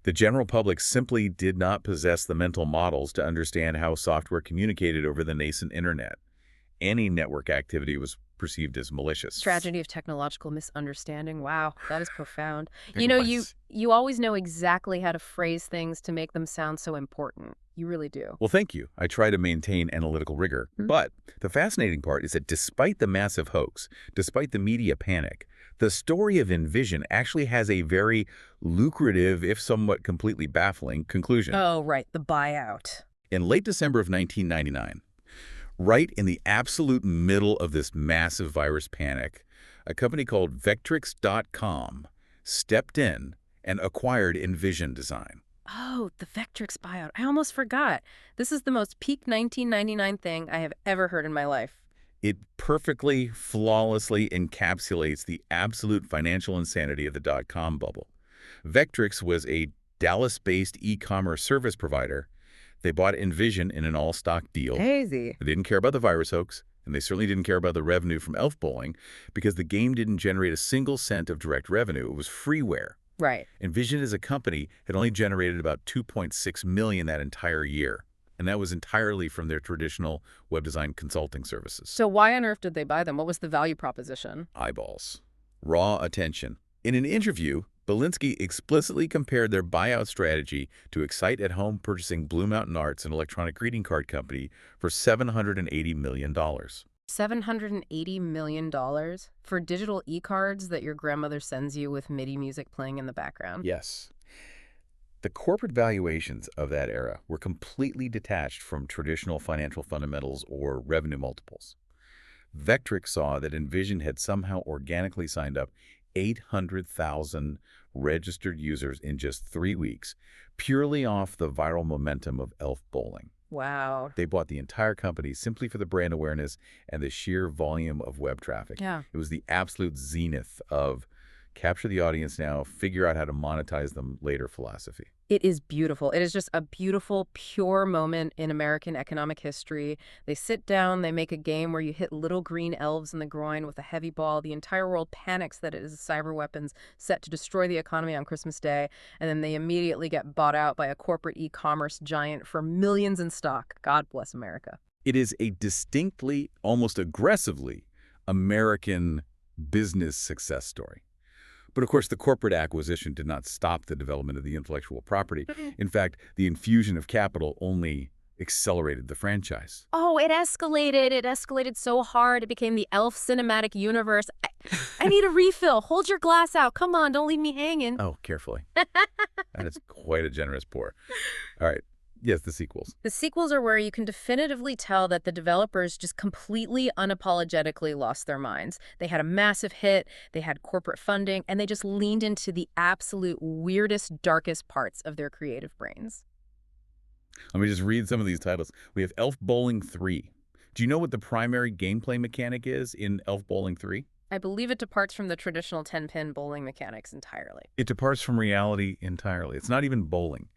The general public simply did not possess the mental models to understand how software communicated over the nascent internet. Any network activity was perceived as malicious. Tragedy of technological misunderstanding. Wow, that is profound. It You know, was. you always know exactly how to phrase things to make them sound so important. You really do. Well, thank you. I try to maintain analytical rigor. But the fascinating part is that despite the massive hoax, despite the media panic, the story of Envision actually has a very lucrative, if somewhat completely baffling, conclusion. Oh, right, the buyout. In late December of 1999, right in the absolute middle of this massive virus panic, a company called Vectrix.com stepped in and acquired Envision Design. Oh, the Vectrix buyout. I almost forgot. This is the most peak 1999 thing I have ever heard in my life. It perfectly, flawlessly encapsulates the absolute financial insanity of the dot-com bubble. Vectrix was a Dallas-based e-commerce service provider. They bought Envision in an all-stock deal. Crazy. They didn't care about the virus hoax, and they certainly didn't care about the revenue from Elf Bowling because the game didn't generate a single cent of direct revenue. It was freeware. Right. Envision as a company had only generated about $2.6 million that entire year, and that was entirely from their traditional web design consulting services. So why on earth did they buy them? What was the value proposition? Eyeballs. Raw attention. In an interview, Belinsky explicitly compared their buyout strategy to Excite at Home purchasing Blue Mountain Arts, an electronic greeting card company, for $780 million. $780 million for digital e-cards that your grandmother sends you with MIDI music playing in the background? Yes. The corporate valuations of that era were completely detached from traditional financial fundamentals or revenue multiples. Vectrix saw that Envision had somehow organically signed up 800,000 registered users in just 3 weeks, purely off the viral momentum of Elf Bowling. Wow. They bought the entire company simply for the brand awareness and the sheer volume of web traffic. Yeah. It was the absolute zenith of capture the audience now, figure out how to monetize them later philosophy. It is beautiful. It is just a beautiful, pure moment in American economic history. They sit down, they make a game where you hit little green elves in the groin with a heavy ball. The entire world panics that it is cyber weapons set to destroy the economy on Christmas Day, and then they immediately get bought out by a corporate e-commerce giant for millions in stock. God bless America. It is a distinctly, almost aggressively, American business success story. But of course, the corporate acquisition did not stop the development of the intellectual property. In fact, the infusion of capital only accelerated the franchise. Oh, it escalated. It escalated so hard. It became the Elf cinematic universe. I need a refill. Hold your glass out. Come on, don't leave me hanging. Oh, carefully. That is quite a generous pour. All right. Yes, the sequels. The sequels are where you can definitively tell that the developers just completely unapologetically lost their minds. They had a massive hit, they had corporate funding, and they just leaned into the absolute weirdest, darkest parts of their creative brains. Let me just read some of these titles. We have Elf Bowling 3. Do you know what the primary gameplay mechanic is in Elf Bowling 3? I believe it departs from the traditional 10-pin bowling mechanics entirely. It departs from reality entirely. It's not even bowling.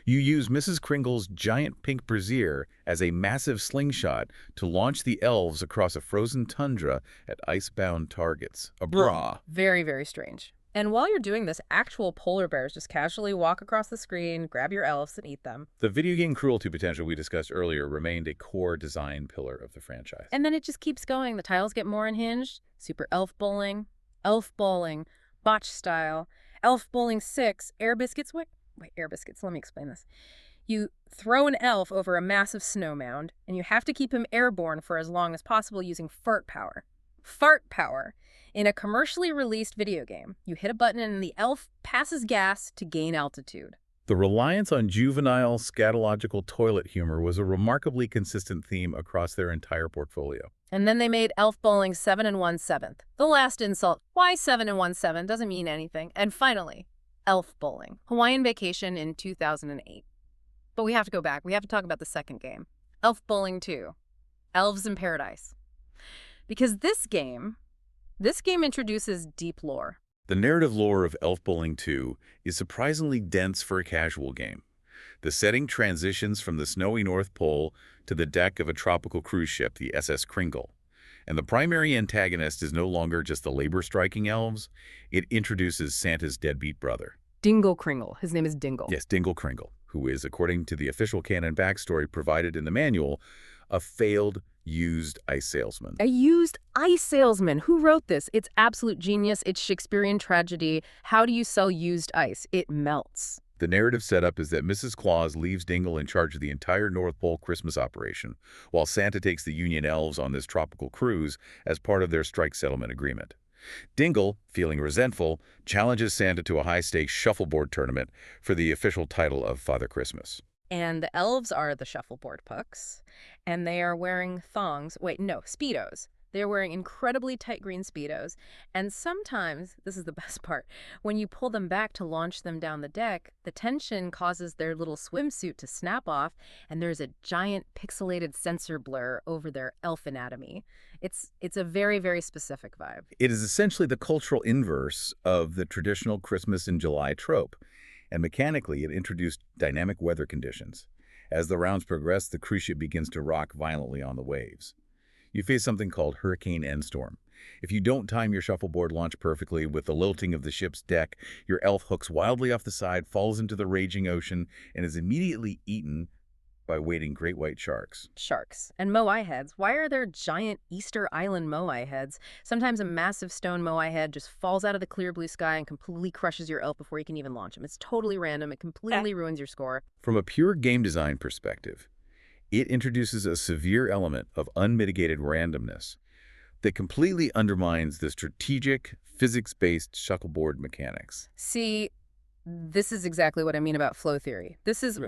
You use Mrs. Kringle's giant pink brassiere as a massive slingshot to launch the elves across a frozen tundra at icebound targets. A bra. Very, very strange. And while you're doing this, actual polar bears just casually walk across the screen, grab your elves, and eat them. The video game cruelty potential we discussed earlier remained a core design pillar of the franchise. And then it just keeps going. The tiles get more unhinged. Super elf bowling, botch style, elf bowling 6, air biscuits. Wait, air biscuits. Let me explain this. You throw an elf over a massive snow mound, and you have to keep him airborne for as long as possible using fart power. Fart power. In a commercially released video game, you hit a button and the elf passes gas to gain altitude. The reliance on juvenile, scatological toilet humor was a remarkably consistent theme across their entire portfolio. And then they made elf bowling 7 1/7. The last insult. Why 7 1/7? Doesn't mean anything. And finally, elf bowling. Hawaiian Vacation in 2008. But we have to go back. We have to talk about the second game. Elf Bowling 2. Elves in Paradise. Because this game introduces deep lore. The narrative lore of Elf Bowling 2 is surprisingly dense for a casual game. The setting transitions from the snowy North Pole to the deck of a tropical cruise ship, the SS Kringle. And the primary antagonist is no longer just the labor-striking elves. It introduces Santa's deadbeat brother. Dingle Kringle. His name is Dingle. Yes, Dingle Kringle, who is, according to the official canon backstory provided in the manual, a failed used ice salesman. A used ice salesman. Who wrote this? It's absolute genius. It's Shakespearean tragedy. How do you sell used ice? It melts. The narrative setup is that Mrs. Claus leaves Dingle in charge of the entire North Pole Christmas operation, while Santa takes the Union elves on this tropical cruise as part of their strike settlement agreement. Dingle, feeling resentful, challenges Santa to a high-stakes shuffleboard tournament for the official title of Father Christmas. And the elves are the shuffleboard pucks, and they are wearing thongs. Wait, no, Speedos. They're wearing incredibly tight green Speedos, and sometimes, this is the best part, when you pull them back to launch them down the deck, the tension causes their little swimsuit to snap off, and there's a giant pixelated sensor blur over their elf anatomy. It's a very, very specific vibe. It is essentially the cultural inverse of the traditional Christmas in July trope, and mechanically it introduced dynamic weather conditions. As the rounds progress, the cruise ship begins to rock violently on the waves. You face something called Hurricane Endstorm. If you don't time your shuffleboard launch perfectly with the lilting of the ship's deck, your elf hooks wildly off the side, falls into the raging ocean, and is immediately eaten by waiting great white sharks. Sharks. And moai heads. Why are there giant Easter Island moai heads? Sometimes a massive stone moai head just falls out of the clear blue sky and completely crushes your elf before you can even launch him. It's totally random. It completely ruins your score. From a pure game design perspective, it introduces a severe element of unmitigated randomness that completely undermines the strategic, physics-based shuffleboard mechanics. See, this is exactly what I mean about flow theory. This is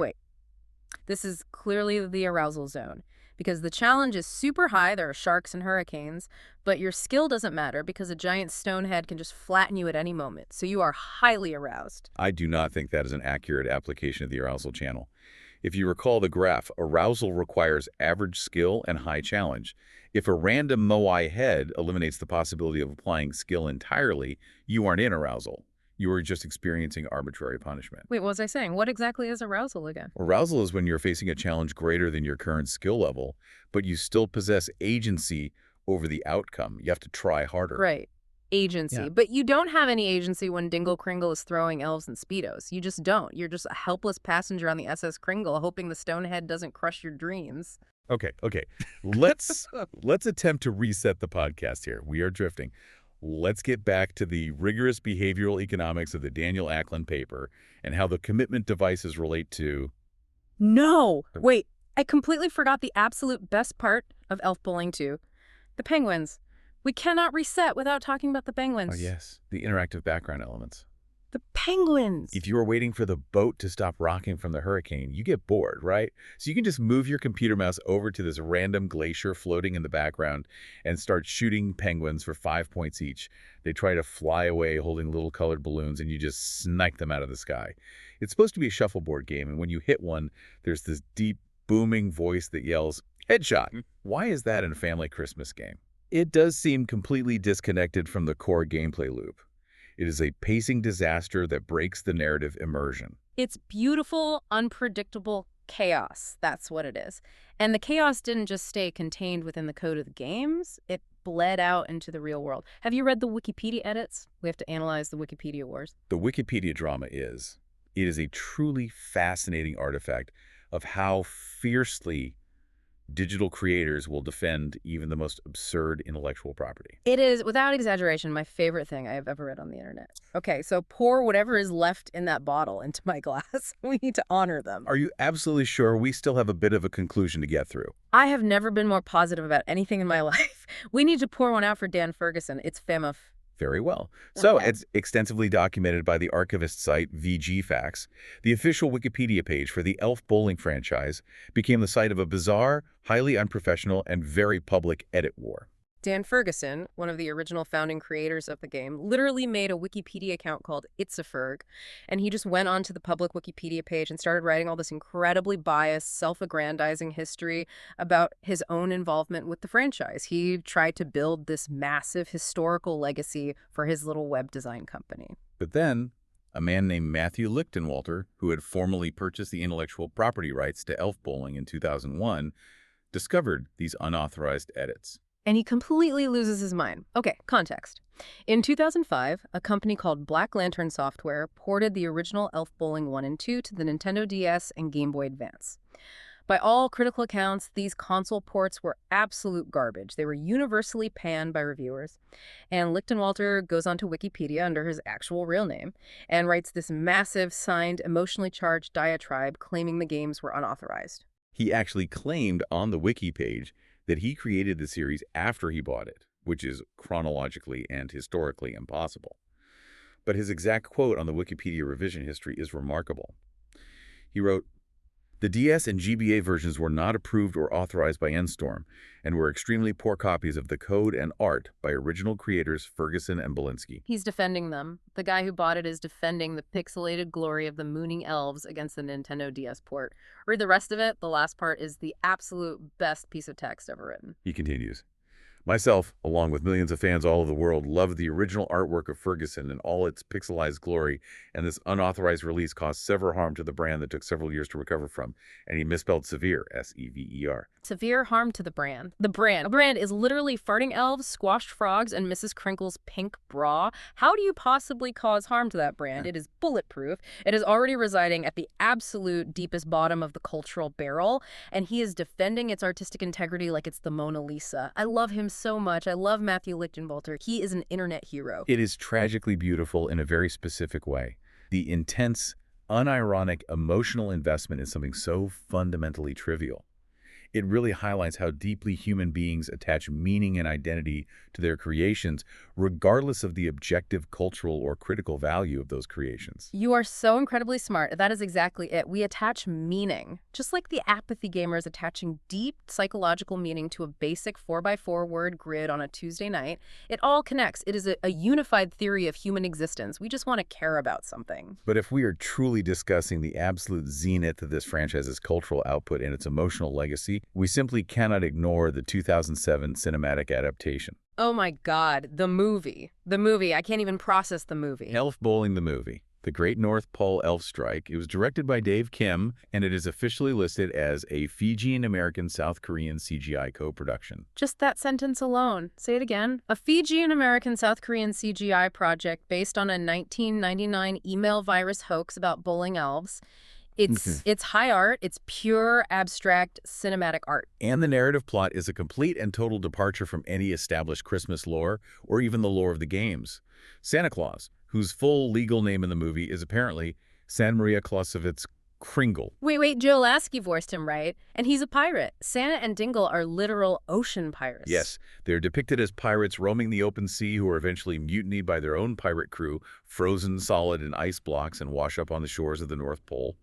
clearly the arousal zone. Because the challenge is super high, there are sharks and hurricanes, but your skill doesn't matter because a giant stone head can just flatten you at any moment, so you are highly aroused. I do not think that is an accurate application of the arousal channel. If you recall the graph, arousal requires average skill and high challenge. If a random moai head eliminates the possibility of applying skill entirely, you aren't in arousal. You are just experiencing arbitrary punishment. Wait, what was I saying? What exactly is arousal again? Arousal is when you're facing a challenge greater than your current skill level, but you still possess agency over the outcome. You have to try harder. Right. Agency. Yeah. But you don't have any agency when Dingle Kringle is throwing elves and Speedos. You just don't. You're just a helpless passenger on the SS Kringle hoping the stonehead doesn't crush your dreams. Okay. Let's attempt to reset the podcast here. We are drifting. Let's get back to the rigorous behavioral economics of the Daniel Ackland paper and how the commitment devices relate to... No! Wait, I completely forgot the absolute best part of Elf Bowling 2. The penguins. We cannot reset without talking about the penguins. Oh, yes. The interactive background elements. The penguins! If you are waiting for the boat to stop rocking from the hurricane, you get bored, right? So you can just move your computer mouse over to this random glacier floating in the background and start shooting penguins for 5 points each. They try to fly away holding little colored balloons, and you just snipe them out of the sky. It's supposed to be a shuffleboard game, and when you hit one, there's this deep, booming voice that yells, "Headshot!" Why is that in a family Christmas game? It does seem completely disconnected from the core gameplay loop. It is a pacing disaster that breaks the narrative immersion. It's beautiful, unpredictable Chaos, that's what it is. And the chaos didn't just stay contained within the code of the games, it bled out into the real world. Have you read the Wikipedia edits? We have to analyze the Wikipedia wars. The Wikipedia drama it is a truly fascinating artifact of how fiercely digital creators will defend even the most absurd intellectual property. It is, without exaggeration, my favorite thing I have ever read on the internet. Okay, so pour whatever is left in that bottle into my glass. We need to honor them. Are you absolutely sure we still have a bit of a conclusion to get through? I have never been more positive about anything in my life. We need to pour one out for Dan Ferguson. It's famous. Very well. So, Okay. it's extensively documented by the archivist site VGFacts. The official Wikipedia page for the Elf bowling franchise became the site of a bizarre, highly unprofessional, and very public edit war. Dan Ferguson, one of the original founding creators of the game, literally made a Wikipedia account called It's a Ferg, and he just went onto the public Wikipedia page and started writing all this incredibly biased, self-aggrandizing history about his own involvement with the franchise. He tried to build this massive historical legacy for his little web design company. But then, a man named Matthew Lichtenwalter, who had formally purchased the intellectual property rights to Elf Bowling in 2001, discovered these unauthorized edits. And he completely loses his mind. Okay, context. In 2005, a company called Black Lantern Software ported the original Elf Bowling 1 and 2 to the Nintendo DS and Game Boy Advance. By all critical accounts, these console ports were absolute garbage. They were universally panned by reviewers. And Lichtenwalter goes onto Wikipedia under his actual real name and writes this massive, signed, emotionally charged diatribe claiming the games were unauthorized. He actually claimed on the wiki page that he created the series after he bought it, which is chronologically and historically impossible. But his exact quote on the Wikipedia revision history is remarkable. He wrote, "The DS and GBA versions were not approved or authorized by Enstorm and were extremely poor copies of the code and art by original creators Ferguson and Belinsky." He's defending them. The guy who bought it is defending the pixelated glory of the mooning elves against the Nintendo DS port. Read the rest of it. The last part is the absolute best piece of text ever written. He continues, "Myself, along with millions of fans all over the world, loved the original artwork of Ferguson in all its pixelized glory, and this unauthorized release caused severe harm to the brand that took several years to recover from." And he misspelled severe, S-E-V-E-R. Severe harm to the brand. The brand. The brand is literally farting elves, squashed frogs, and Mrs. Crinkle's pink bra. How do you possibly cause harm to that brand? It is bulletproof. It is already residing at the absolute deepest bottom of the cultural barrel, and he is defending its artistic integrity like it's the Mona Lisa. I love him so much. I love Matthew Lichtenwalter. He is an internet hero. It is tragically beautiful in a very specific way. The intense, unironic, emotional investment in something so fundamentally trivial. It really highlights how deeply human beings attach meaning and identity to their creations, regardless of the objective, cultural, or critical value of those creations. You are so incredibly smart. That is exactly it. We attach meaning, just like the apathy gamers attaching deep psychological meaning to a basic 4x4 word grid on a Tuesday night. It all connects. It is a unified theory of human existence. We just want to care about something. But if we are truly discussing the absolute zenith of this franchise's cultural output and its emotional legacy, we simply cannot ignore the 2007 cinematic adaptation. Oh my God, the movie. The movie. I can't even process the movie. Elf Bowling the Movie, The Great North Pole Elf Strike. It was directed by Dave Kim, and it is officially listed as a Fijian-American-South Korean CGI co-production. Just that sentence alone. Say it again. A Fijian-American South Korean CGI project based on a 1999 email virus hoax about bowling elves. It's high art, it's pure, abstract, cinematic art. And the narrative plot is a complete and total departure from any established Christmas lore or even the lore of the games. Santa Claus, whose full legal name in the movie is apparently San Maria Clausewitz Kringle. Wait, Joe Lasky voiced him, right? And he's a pirate. Santa and Dingle are literal ocean pirates. Yes, they're depicted as pirates roaming the open sea who are eventually mutinied by their own pirate crew, frozen solid in ice blocks and wash up on the shores of the North Pole.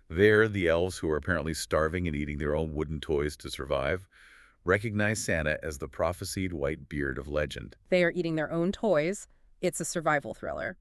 There, the elves, who are apparently starving and eating their own wooden toys to survive, recognize Santa as the prophesied white beard of legend. They are eating their own toys. It's a survival thriller.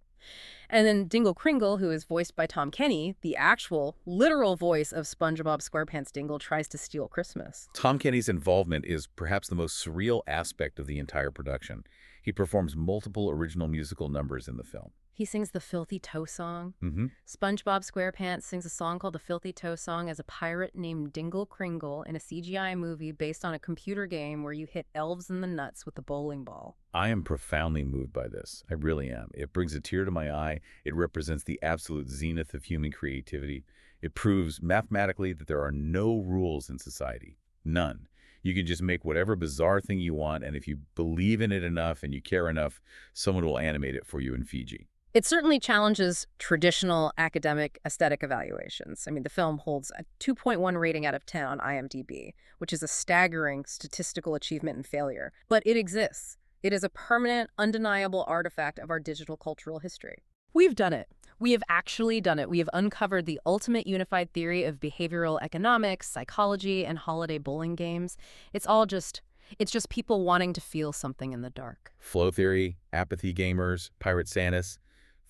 And then Dingle Kringle, who is voiced by Tom Kenny, the actual, literal voice of SpongeBob SquarePants Dingle, tries to steal Christmas. Tom Kenny's involvement is perhaps the most surreal aspect of the entire production. He performs multiple original musical numbers in the film. He sings the Filthy Toe Song. Hmm. SpongeBob SquarePants sings a song called the Filthy Toe Song as a pirate named Dingle Kringle in a CGI movie based on a computer game where you hit elves in the nuts with a bowling ball. I am profoundly moved by this. I really am. It brings a tear to my eye. It represents the absolute zenith of human creativity. It proves mathematically that there are no rules in society. None. You can just make whatever bizarre thing you want, and if you believe in it enough and you care enough, someone will animate it for you in Fiji. It certainly challenges traditional academic aesthetic evaluations. I mean, the film holds a 2.1 rating out of 10 on IMDb, which is a staggering statistical achievement and failure. But it exists. It is a permanent, undeniable artifact of our digital cultural history. We've done it. We have actually done it. We have uncovered the ultimate unified theory of behavioral economics, psychology, and holiday bowling games. It's just people wanting to feel something in the dark. Flow theory, apathy gamers, pirate Santas,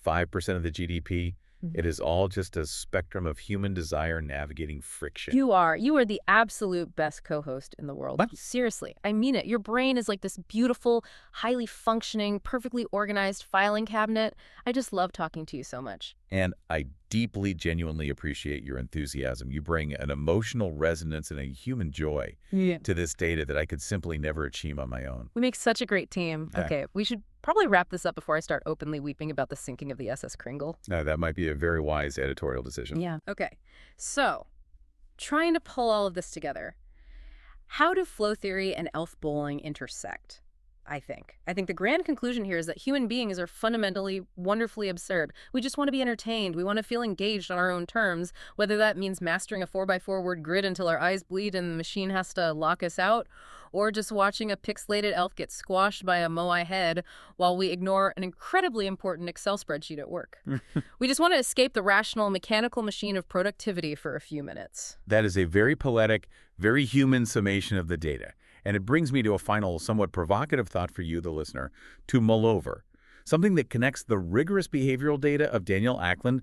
5% of the GDP. It is all just a spectrum of human desire navigating friction. You are the absolute best co-host in the world. What? Seriously, I mean it. Your brain is like this beautiful, highly functioning, perfectly organized filing cabinet. I just love talking to you so much. And I deeply, genuinely appreciate your enthusiasm. You bring an emotional resonance and a human joy to this data that I could simply never achieve on my own. We make such a great team. Yeah. Okay, we should probably wrap this up before I start openly weeping about the sinking of the SS Kringle. That might be a very wise editorial decision. Yeah. Okay, so trying to pull all of this together, how do flow theory and elf bowling intersect? I think the grand conclusion here is that human beings are fundamentally wonderfully absurd. We just want to be entertained. We want to feel engaged on our own terms, whether that means mastering a 4x4 word grid until our eyes bleed and the machine has to lock us out, or just watching a pixelated elf get squashed by a moai head while we ignore an incredibly important Excel spreadsheet at work. We just want to escape the rational, mechanical machine of productivity for a few minutes. That is a very poetic, very human summation of the data. And it brings me to a final, somewhat provocative thought for you, the listener, to mull over. Something that connects the rigorous behavioral data of Daniel Ackland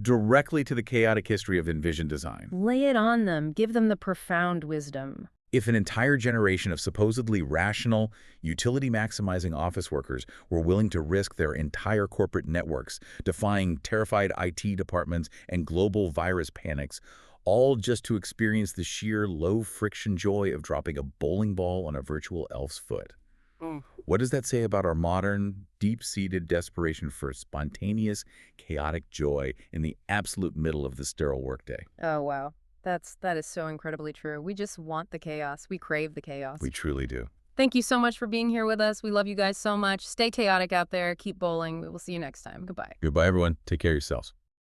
directly to the chaotic history of envisioned design. Lay it on them. Give them the profound wisdom. If an entire generation of supposedly rational, utility-maximizing office workers were willing to risk their entire corporate networks, defying terrified IT departments and global virus panics, all just to experience the sheer low-friction joy of dropping a bowling ball on a virtual elf's foot. What does that say about our modern, deep-seated desperation for spontaneous, chaotic joy in the absolute middle of the sterile workday? Oh, wow. That is so incredibly true. We just want the chaos. We crave the chaos. We truly do. Thank you so much for being here with us. We love you guys so much. Stay chaotic out there. Keep bowling. We will see you next time. Goodbye. Goodbye, everyone. Take care of yourselves.